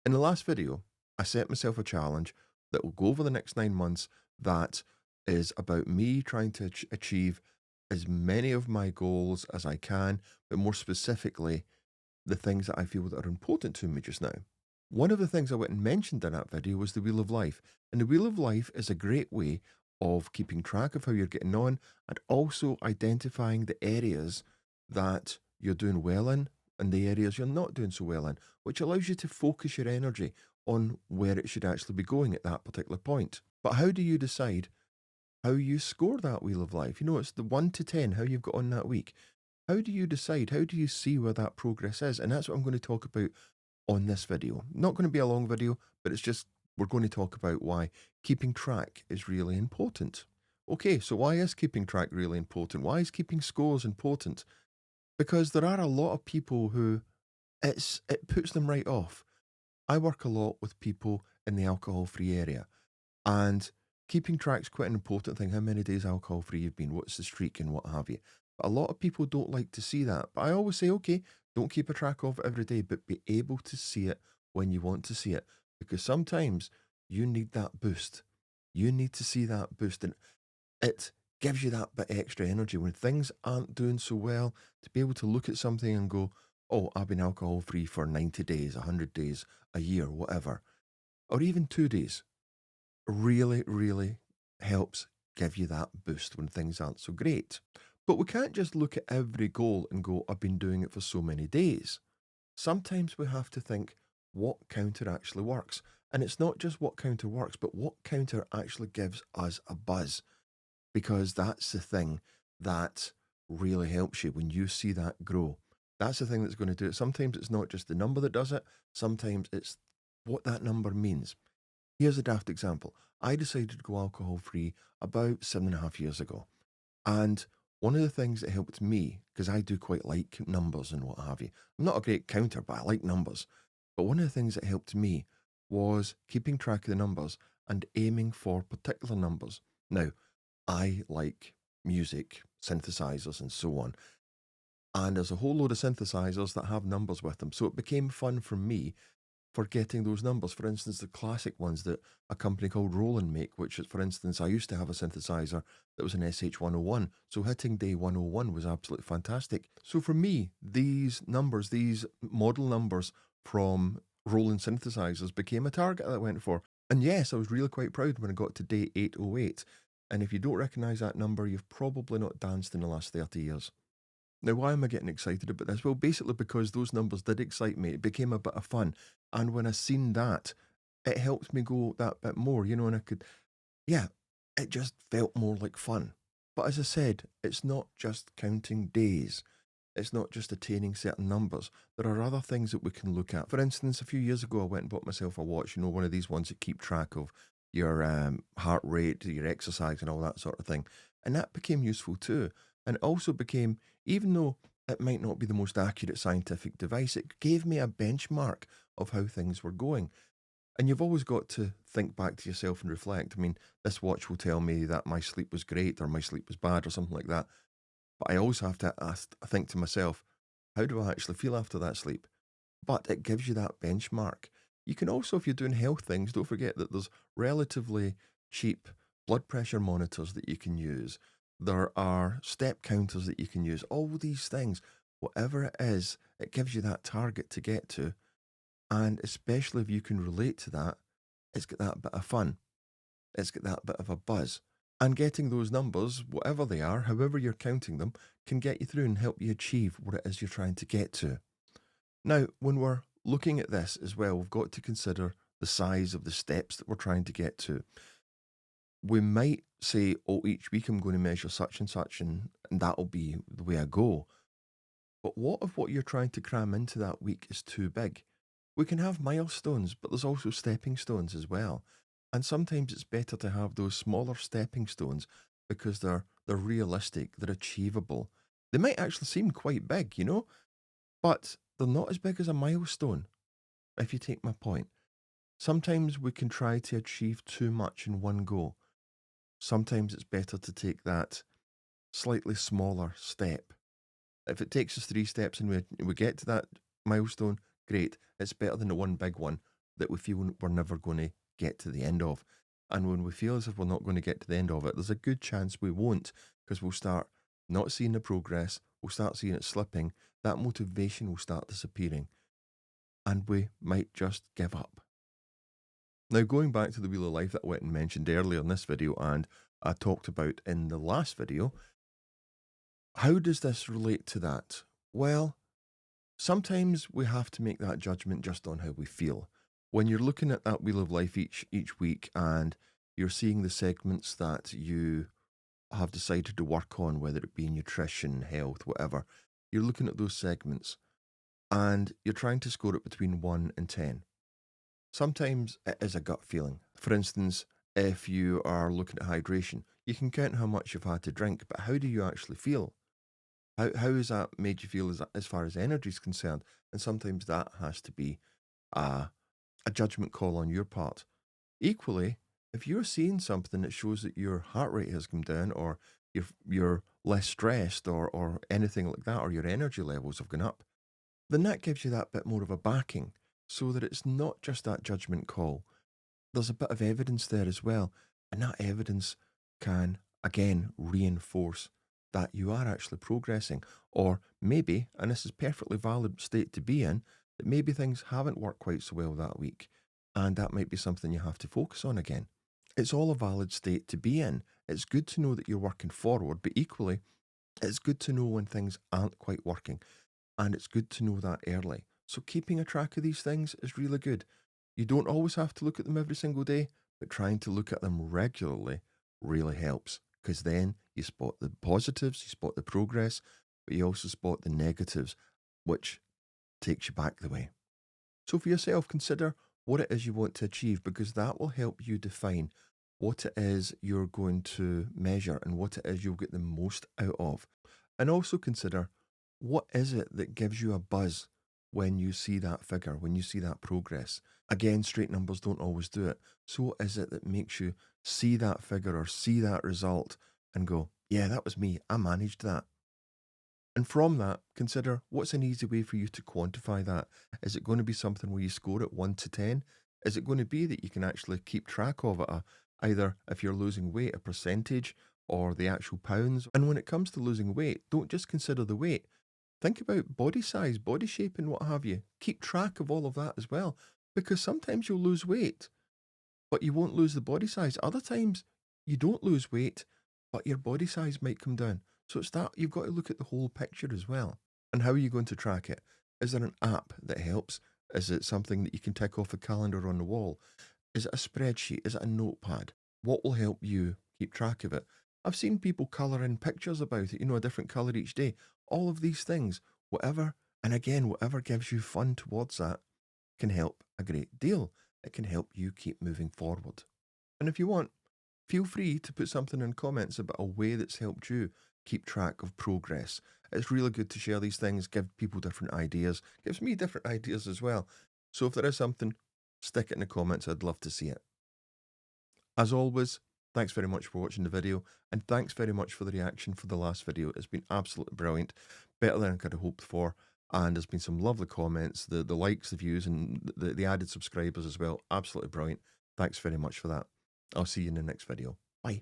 In the last video, I set myself a challenge that will go over the next 9 months that is about me trying to achieve as many of my goals as I can, but more specifically, the things that I feel that are important to me just now. One of the things I went and mentioned in that video was the Wheel of Life. And the Wheel of Life is a great way of keeping track of how you're getting on and also identifying the areas that you're doing well in and the areas you're not doing so well in, which allows you to focus your energy on where it should actually be going at that particular point. But how do you decide how you score that Wheel of Life? You know, it's the 1 to 10, how you've got on that week. How do you decide? How do you see where that progress is? And that's what I'm going to talk about on this video. Not going to be a long video, but it's just we're going to talk about why keeping track is really important. Okay, so why is keeping track really important? Why is keeping scores important? Because there are a lot of people who it puts them right off. I work a lot with people in the alcohol-free area, and keeping track's quite an important thing. How many days alcohol-free you've been, what's the streak, and what have you. But a lot of people don't like to see that. But I always say, okay, don't keep a track of it every day, but be able to see it when you want to see it. Because sometimes you need that boost. You need to see that boost, and it gives you that bit extra energy when things aren't doing so well, to be able to look at something and go, oh, I've been alcohol free for 90 days, 100 days, a year, whatever, or even 2 days. Really, really helps give you that boost when things aren't so great. But we can't just look at every goal and go, I've been doing it for so many days. Sometimes we have to think what counter actually works. And it's not just what counter works, but what counter actually gives us a buzz, because that's the thing that really helps you when you see that grow. That's the thing that's going to do it. Sometimes it's not just the number that does it, sometimes it's what that number means. Here's a daft example. I decided to go alcohol free about 7.5 years ago. And one of the things that helped me, because I do quite like numbers and what have you, I'm not a great counter, but I like numbers. But one of the things that helped me was keeping track of the numbers and aiming for particular numbers. Now, I like music, synthesizers, and so on. And there's a whole load of synthesizers that have numbers with them. So it became fun for me for getting those numbers. For instance, the classic ones that a company called Roland make, which is, for instance, I used to have a synthesizer that was an SH101. So hitting day 101 was absolutely fantastic. So for me, these numbers, these model numbers from Roland synthesizers became a target that I went for. And yes, I was really quite proud when I got to day 808. And if you don't recognize that number, you've probably not danced in the last 30 years. Now, why am I getting excited about this? Well, basically because those numbers did excite me. It became a bit of fun. And when I seen that, it helped me go that bit more, and I could, yeah, it just felt more like fun. But as I said, it's not just counting days. It's not just attaining certain numbers. There are other things that we can look at. For instance, a few years ago, I went and bought myself a watch, one of these ones that keep track of your heart rate, your exercise, and all that sort of thing. And that became useful too. And it also became, even though it might not be the most accurate scientific device, it gave me a benchmark of how things were going. And you've always got to think back to yourself and reflect. I mean, this watch will tell me that my sleep was great or my sleep was bad or something like that. But I always have to think to myself, how do I actually feel after that sleep? But it gives you that benchmark. You can also, if you're doing health things, don't forget that there's relatively cheap blood pressure monitors that you can use. There are step counters that you can use. All these things, whatever it is, it gives you that target to get to. And especially if you can relate to that, it's got that bit of fun. It's got that bit of a buzz. And getting those numbers, whatever they are, however you're counting them, can get you through and help you achieve what it is you're trying to get to. Now, when we're looking at this as well, we've got to consider the size of the steps that we're trying to get to. We might say, oh, each week I'm going to measure such and that'll be the way I go. But what if what you're trying to cram into that week is too big? We can have milestones, but there's also stepping stones as well. And sometimes it's better to have those smaller stepping stones because they're realistic, they're achievable. They might actually seem quite big, but they're not as big as a milestone, if you take my point. Sometimes we can try to achieve too much in one go. Sometimes it's better to take that slightly smaller step. If it takes us 3 steps and we get to that milestone, great. It's better than the one big one that we feel we're never going to get to the end of. And when we feel as if we're not going to get to the end of it, there's a good chance we won't, because we'll start not seeing the progress, we'll start seeing it slipping, that motivation will start disappearing, and we might just give up. Now, going back to the Wheel of Life that I went and mentioned earlier in this video and I talked about in the last video, how does this relate to that? Well, sometimes we have to make that judgment just on how we feel. When you're looking at that Wheel of Life each week and you're seeing the segments that you have decided to work on, whether it be nutrition, health, whatever, you're looking at those segments and you're trying to score it between 1 and 10. Sometimes it is a gut feeling. For instance, if you are looking at hydration, you can count how much you've had to drink, but how do you actually feel? How has that made you feel as far as energy is concerned? And sometimes that has to be a, a judgment call on your part. Equally, if you're seeing something that shows that your heart rate has come down, or you're less stressed, or anything like that, or your energy levels have gone up, then that gives you that bit more of a backing, so that it's not just that judgment call. There's a bit of evidence there as well. And that evidence can, again, reinforce that you are actually progressing. Or maybe, and this is perfectly valid state to be in, that maybe things haven't worked quite so well that week. And that might be something you have to focus on again. It's all a valid state to be in. It's good to know that you're working forward, but equally, it's good to know when things aren't quite working. And it's good to know that early. So keeping a track of these things is really good. You don't always have to look at them every single day, but trying to look at them regularly really helps, because then you spot the positives, you spot the progress, but you also spot the negatives, which takes you back the way. So for yourself, consider what it is you want to achieve, because that will help you define what it is you're going to measure and what it is you'll get the most out of. And also consider, what is it that gives you a buzz when you see that figure, when you see that progress? Again, straight numbers don't always do it. So what is it that makes you see that figure or see that result and go, yeah, that was me, I managed that? And from that, consider, what's an easy way for you to quantify that? Is it going to be something where you score it 1 to 10? Is it going to be that you can actually keep track of it, either if you're losing weight, a percentage, or the actual pounds? And when it comes to losing weight, don't just consider the weight. Think about body size, body shape, and what have you. Keep track of all of that as well, because sometimes you'll lose weight, but you won't lose the body size. Other times, you don't lose weight, but your body size might come down. So it's that you've got to look at the whole picture as well. And how are you going to track it? Is there an app that helps? Is it something that you can tick off a calendar on the wall? Is it a spreadsheet? Is it a notepad? What will help you keep track of it? I've seen people colour in pictures about it, a different colour each day. All of these things, whatever, and again, whatever gives you fun towards that can help a great deal. It can help you keep moving forward. And if you want, feel free to put something in comments about a way that's helped you keep track of progress. It's really good to share these things, give people different ideas, gives me different ideas as well. So if there is something, stick it in the comments. I'd love to see it. As always, thanks very much for watching the video, and thanks very much for the reaction for the last video. It's been absolutely brilliant, better than I could have hoped for, and there's been some lovely comments, the likes, the views, and the added subscribers as well. Absolutely brilliant. Thanks very much for that. I'll see you in the next video. Bye.